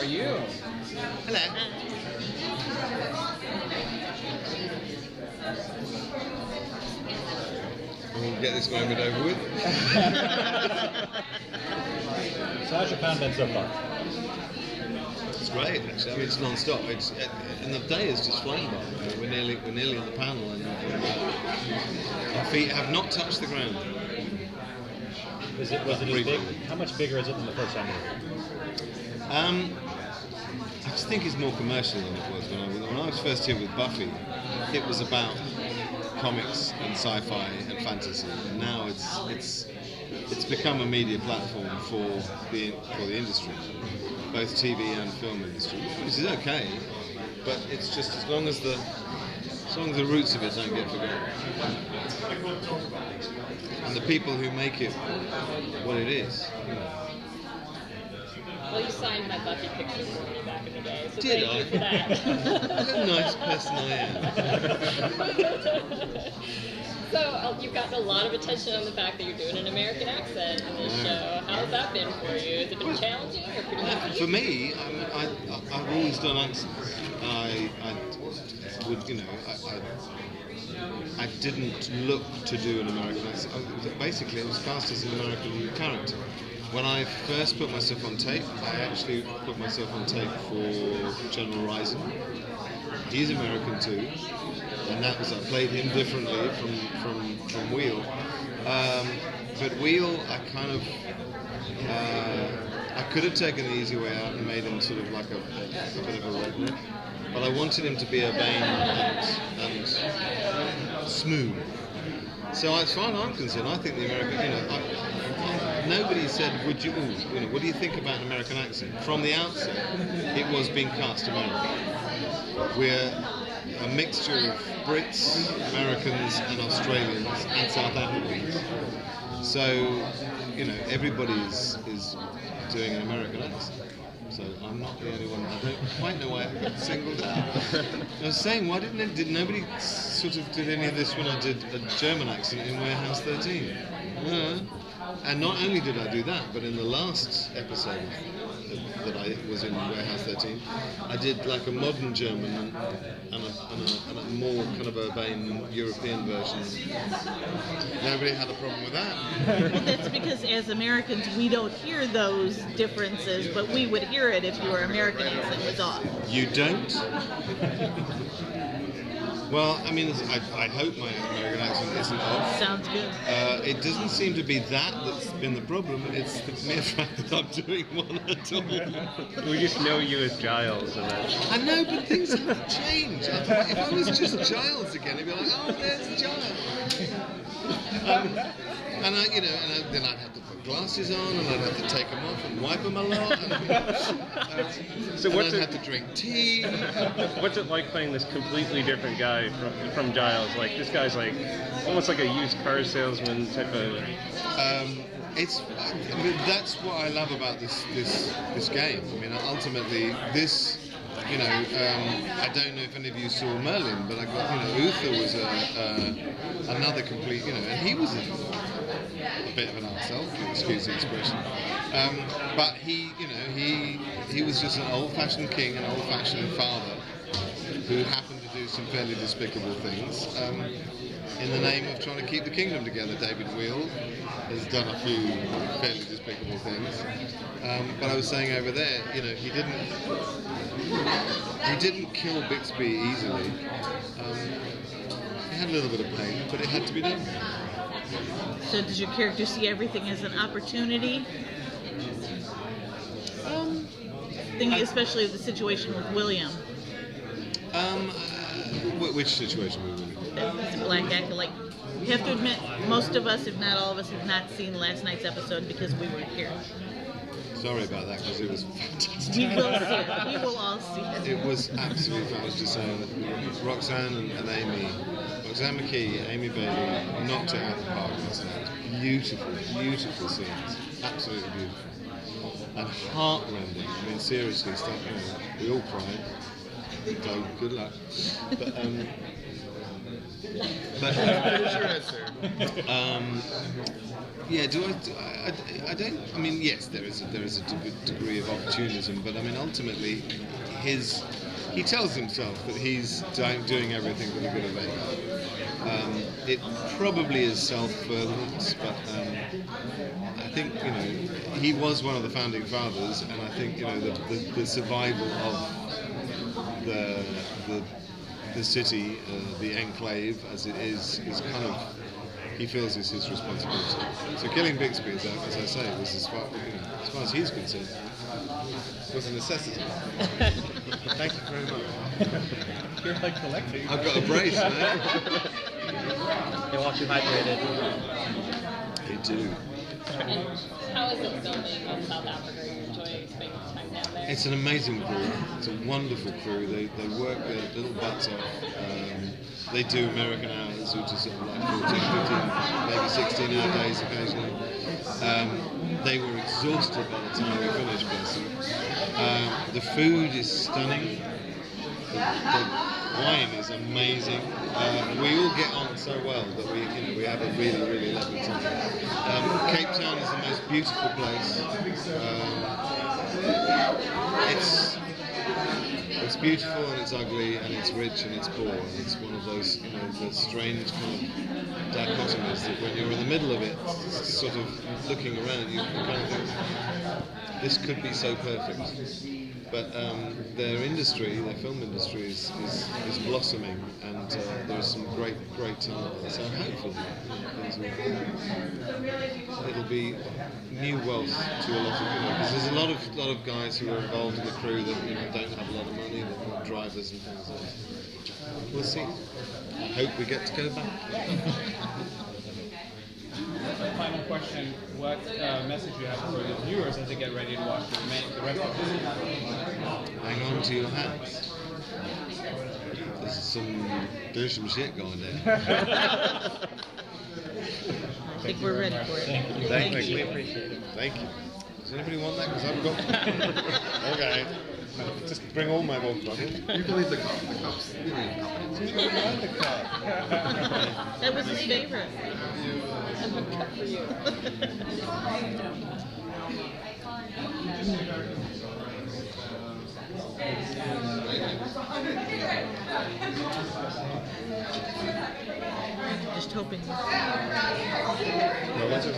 you? Hello. We'll get this moment over with. So how's your pound been so far? It's great, actually. I mean, it's non-stop. And the day is just flying by. We're nearly on the panel, and our feet have not touched the ground. Was it as big? How much bigger is it than the first time you did it? I just think it's more commercial than it was when I was first here with Buffy. It was about comics and sci-fi and fantasy, and now it's become a media platform for the industry, both TV and film industry, which is okay, but it's just as long as the roots of it don't get forgotten, and the people who make it what it is. Well, you signed my Buffy picture for me back in the day, so Did thank you for that. What a nice person I am. So, you've gotten a lot of attention on the fact that you're doing an American accent in this show. How's that been for you? Has it been challenging or pretty easy? For me, I've always done accents. I didn't look to do an American accent. Basically, I was cast as an American character. When I first put myself on tape, I actually put myself on tape for General Risen. He's American too, and that was I played him differently from Wheel. But Wheel, I kind of I could have taken the easy way out and made him sort of like a bit of a redneck, but I wanted him to be urbane and smooth. So as far as I'm concerned, I think the American, nobody said, what do you think about an American accent? From the outset, it was being cast American. We're a mixture of Brits, Americans, and Australians, and South Africans. So, everybody is doing an American accent. So I'm not the only one. I don't quite know why I got singled out. I was saying, why did nobody sort of did any of this when I did a German accent in Warehouse 13? And not only did I do that, but in the last episode that I was in Warehouse 13, I did like a modern German and a more kind of urbane European version. Nobody had a problem with that. Well, that's because as Americans, we don't hear those differences, but we would hear it if your American accent was off. You don't? Well, I mean, I hope my American accent isn't off. Sounds good. It doesn't seem to be that's been the problem. It's the mere fact that I'm doing one at all. We just know you as Giles. I know, but things have changed. If I was just Giles again, it'd be like, oh, there's Giles. Then I'd have to put glasses on, and I'd have to take them off and wipe them a lot. So I'd have to drink tea. What's it like playing this completely different guy from Giles? Like this guy's like almost like a used car salesman type of. That's what I love about this game. I mean, ultimately this. I don't know if any of you saw Merlin, but I got Uther was another complete and he was a bit of an arsehole, excuse the expression. But he was just an old-fashioned king, an old-fashioned father who happened to do some fairly despicable things in the name of trying to keep the kingdom together. David Wheel has done a few fairly despicable things. But I was saying over there, he didn't kill Bixby easily. He had a little bit of pain, but it had to be done. So does your character see everything as an opportunity? Thinking especially of the situation with William. Which situation with William? That's a black actor. Like, you have to admit, most of us, if not all of us, have not seen last night's episode because we weren't here. Sorry about that, because it was fantastic. We will see it. We will all see it. It was absolutely fantastic. Roxanne and Amy, Roxanne McKee, Amy Bailey knocked it out of the park last night. Beautiful, beautiful scenes. Absolutely beautiful. And heart-rending. I mean, seriously, stuff, we all cried. So, good luck. But what is your answer? Yeah, I don't. I mean, yes, there is a degree of opportunism, but I mean, ultimately, he tells himself that he's doing everything for the good of it. It probably is self-furtherance, but I think he was one of the founding fathers, and I think the survival of the city, the enclave as it is kind of. He feels it's his responsibility. So killing Bixby, as I say, was as far as he's concerned, was a necessity. Thank you very much. You're like collecting. I've got a brace, man. They want you hydrated. They do. And how is it filming in South Africa? Are you enjoying spending time down there? It's an amazing crew. It's a wonderful crew. They work their little butts off. They do American hours, which is sort of like 14, 15, maybe 16-hour days occasionally. They were exhausted by the time we finished, bless them. The food is stunning. The wine is amazing. We all get on so well that we have a really, really lovely time. Cape Town is the most beautiful place. It's beautiful and it's ugly and it's rich and it's poor. And it's one of those, the strange kind of dichotomies that when you're in the middle of it, sort of looking around, you kind of think, this could be so perfect. But their film industry is blossoming, and there's some great talent. So hopefully it'll be new wealth to a lot of people. Because there's a lot of guys who are involved in the crew that don't have a lot of money, they're not drivers and things like that. We'll see. I hope we get to go back. Final question: what message do you have for the viewers as they get ready to watch the rest of this? Hang on to your hats. There's some shit going there. I think we're ready for it. Thank you. We appreciate it. Thank you. Does anybody want that? Because I've got. Okay. Just bring all my Volkswagen. You can leave the cup. The cup's That was his favorite. For you. Just hoping. Well, what's it?